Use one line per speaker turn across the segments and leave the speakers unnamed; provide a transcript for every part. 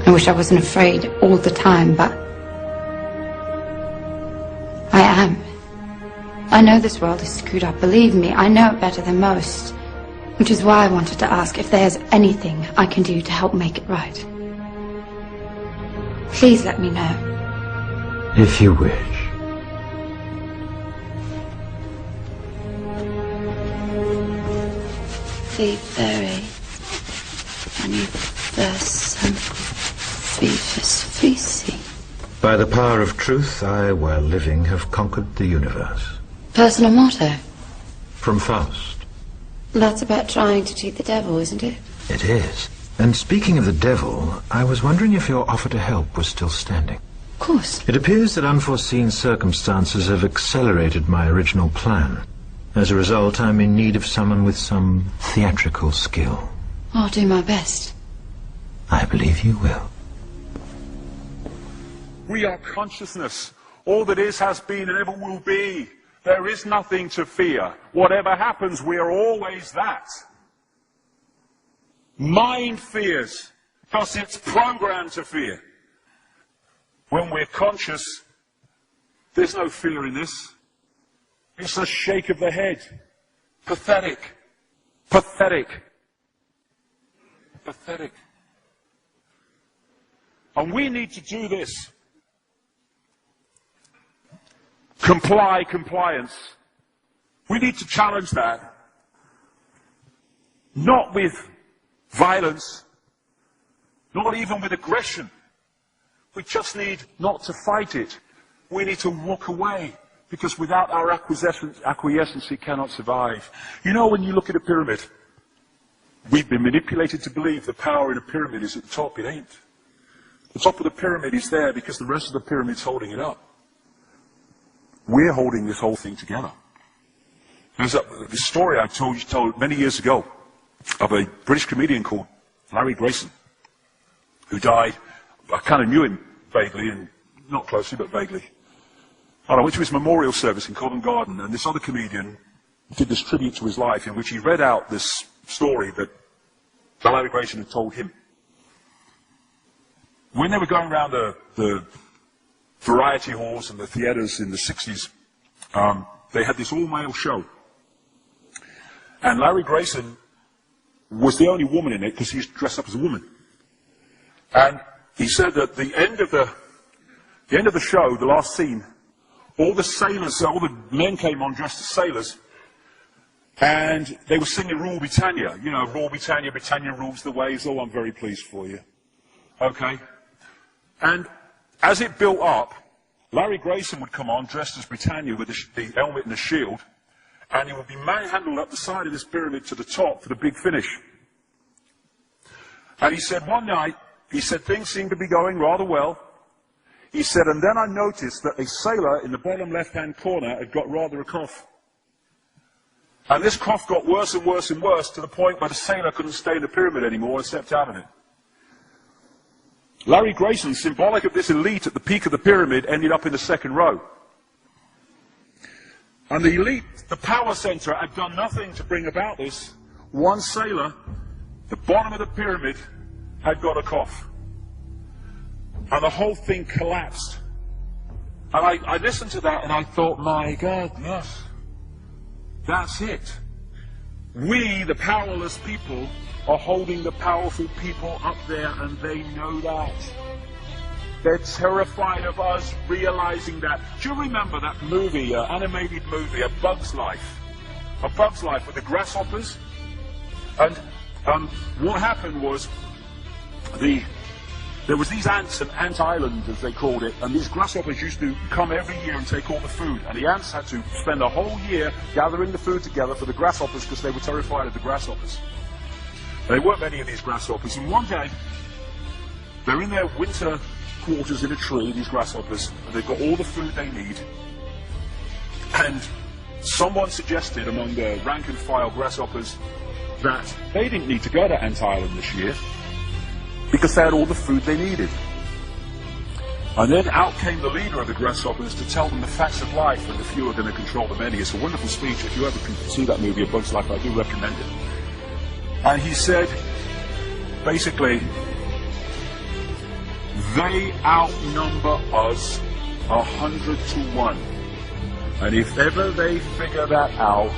I wish I wasn't afraid all the time, but I am. I know this world is screwed up, believe me, I know it better than most. Which is why I wanted to ask if there's anything I can do to help make it right. Please let me know.
If you wish.
Be very universum vivus vici.
By the power of truth, I, while living, have conquered the universe.
Personal motto?
From Faust.
That's about trying to cheat the devil, isn't it?
It is. And speaking of the devil, I was wondering if your offer to help was still standing.
Of course.
It appears that unforeseen circumstances have accelerated my original plan. As a result, I'm in need of someone with some theatrical skill.
I'll do my best.
I believe you will.
We are consciousness. All that is, has been, and ever will be. There is nothing to fear. Whatever happens, we are always that. Mind fears, because it's programmed to fear. When we're conscious, there's no fear in this. It's a shake of the head. Pathetic. Pathetic. Pathetic. And we need to do this. Compliance. We need to challenge that. Not with violence, not even with aggression. We just need not to fight it. We need to walk away, because without our acquiescence it cannot survive. You know, when you look at a pyramid, we've been manipulated to believe the power in a pyramid is at the top. It ain't. The top of the pyramid is there because the rest of the pyramid's holding it up. We're holding this whole thing together. There's this story I told many years ago of a British comedian called Larry Grayson, who died. I kind of knew him vaguely, and not closely, but vaguely. And I went to his memorial service in Covent Garden, and this other comedian did this tribute to his life, in which he read out this story that Larry Grayson had told him. When they were going around the variety halls and the theatres in the 60s, they had this all-male show. And Larry Grayson was the only woman in it, because he was dressed up as a woman. And he said that the end of the show, the last scene, all the sailors, all the men came on dressed as sailors, and they were singing Rule Britannia. You know, Rule Britannia, Britannia rules the waves. Oh, I'm very pleased for you. Okay? And as it built up, Larry Grayson would come on dressed as Britannia with the helmet and the shield, and he would be manhandled up the side of this pyramid to the top for the big finish. And he said one night, he said things seemed to be going rather well. He said, and then I noticed that a sailor in the bottom left-hand corner had got rather a cough. And this cough got worse and worse and worse, to the point where the sailor couldn't stay in the pyramid anymore and stepped out of it. Larry Grayson, symbolic of this elite at the peak of the pyramid, ended up in the second row. And the elite, the power center, had done nothing to bring about this. One sailor, the bottom of the pyramid, had got a cough. And the whole thing collapsed. And I listened to that and I thought, my God, yes, that's it. We, the powerless people, are holding the powerful people up there, and they know that. They're terrified of us realizing that. Do you remember that movie, animated movie, A Bug's Life? A Bug's Life with the grasshoppers? And what happened was, there was these ants, and Ant Island, as they called it, and these grasshoppers used to come every year and take all the food. And the ants had to spend a whole year gathering the food together for the grasshoppers, because they were terrified of the grasshoppers. There weren't many of these grasshoppers, and one day, they're in their winter quarters in a tree, these grasshoppers, and they've got all the food they need. And someone suggested among the rank and file grasshoppers that they didn't need to go to Ant Island this year, because they had all the food they needed. And then out came the leader of the grasshoppers to tell them the facts of life, and the few are going to control the many. It's a wonderful speech. If you ever can see that movie, A Bug's Life, I do recommend it. And he said, basically, They outnumber us 100 to 1. And if ever they figure that out,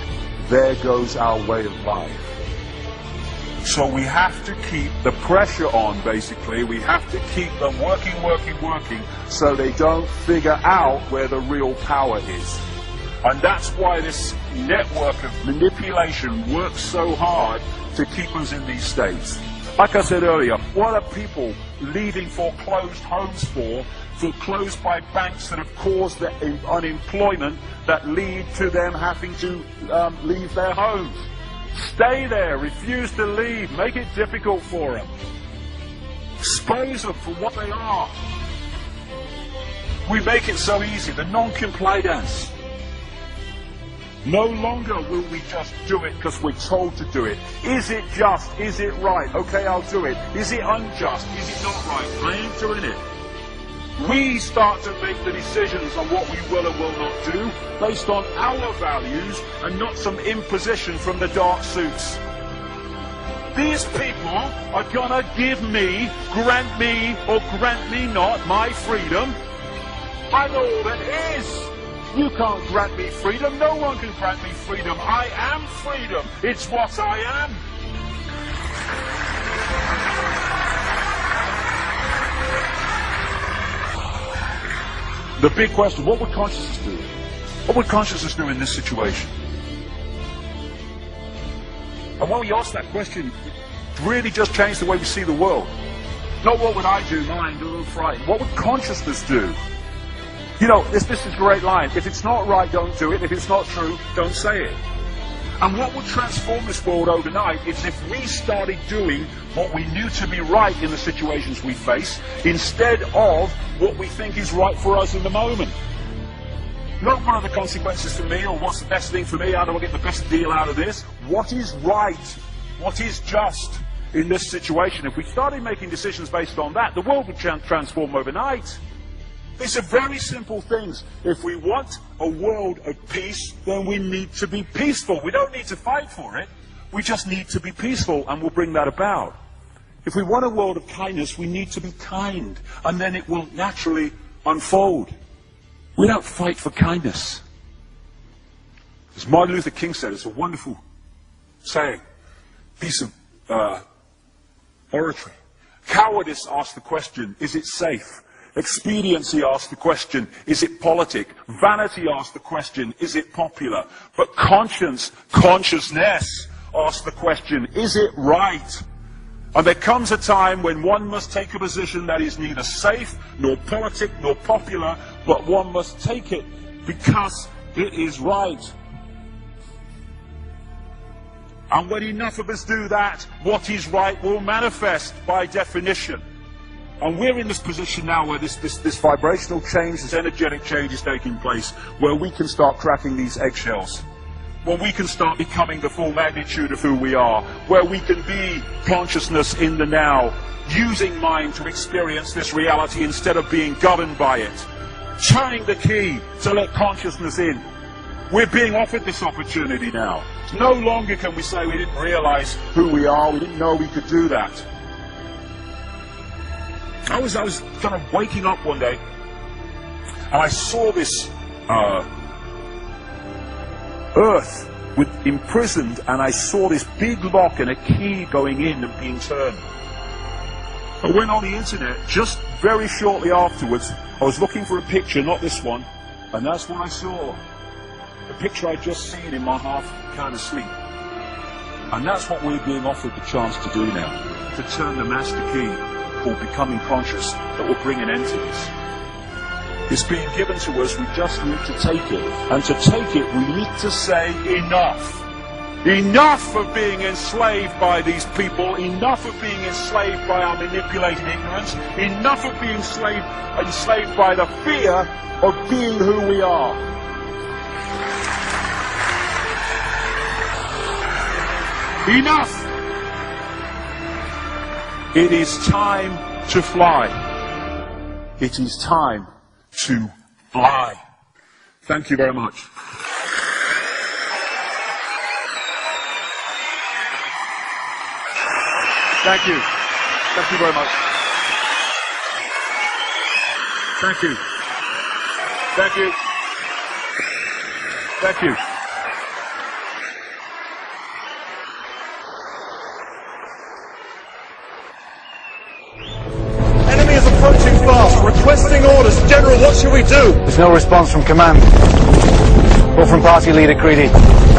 there goes our way of life. So we have to keep the pressure on, basically. We have to keep them working, so they don't figure out where the real power is. And that's why this network of manipulation works so hard to keep us in these states. Like I said earlier, what are people leaving foreclosed homes for? Foreclosed by banks that have caused the unemployment that lead to them having to leave their homes. Stay there, refuse to leave, make it difficult for them. Expose them for what they are. We make it so easy, the non-compliance. No longer will we just do it because we're told to do it. Is it just? Is it right? Okay, I'll do it. Is it unjust? Is it not right? I ain't doing it. We start to make the decisions on what we will and will not do based on our values and not some imposition from the dark suits. These people are gonna give me, grant me, or grant me not my freedom. I'm all that is. You can't grant me freedom. No one can grant me freedom. I am freedom. It's what I am. The big question, what would consciousness do? What would consciousness do in this situation? And when we ask that question, it really just changed the way we see the world. Not what would I do, mind, or frightened. What would consciousness do? You know, this is a great line. If it's not right, don't do it. If it's not true, don't say it. And what would transform this world overnight is if we started doing what we knew to be right in the situations we face, instead of what we think is right for us in the moment. Not what are the consequences for me, or what's the best thing for me, how do I get the best deal out of this? What is right? What is just in this situation? If we started making decisions based on that, the world would transform overnight. These are very simple things. If we want a world of peace, then we need to be peaceful. We don't need to fight for it. We just need to be peaceful, and we'll bring that about. If we want a world of kindness, we need to be kind, and then it will naturally unfold. We don't fight for kindness. As Martin Luther King said, it's a wonderful saying, piece of oratory. Cowardice asks the question, is it safe? Expediency asks the question, is it politic? Vanity asks the question, is it popular? But consciousness asks the question, is it right? And there comes a time when one must take a position that is neither safe, nor politic, nor popular, but one must take it because it is right. And when enough of us do that, what is right will manifest by definition. And we're in this position now where this vibrational change, this energetic change is taking place, where we can start cracking these eggshells, where we can start becoming the full magnitude of who we are, where we can be consciousness in the now, using mind to experience this reality instead of being governed by it, turning the key to let consciousness in. We're being offered this opportunity now. No longer can we say we didn't realize who we are, we didn't know we could do that. I was kind of waking up one day, and I saw this earth imprisoned, and I saw this big lock and a key going in and being turned. I went on the internet just very shortly afterwards. I was looking for a picture, not this one, and that's what I saw. The picture I'd just seen in my half kind of sleep. And that's what we're being offered the chance to do now, to turn the master key, or becoming conscious, that will bring an end to this. It's being given to us, we just need to take it. And to take it, we need to say enough. Enough of being enslaved by these people, enough of being enslaved by our manipulated ignorance, enough of being enslaved by the fear of being who we are. Enough! It is time to fly. It is time to fly. Thank you very much. Thank you. Thank you very much. Thank you. Thank you. Thank you.
Enemy is approaching fast. Requesting orders. General, what should we do?
There's no response from command or from party leader Creedy.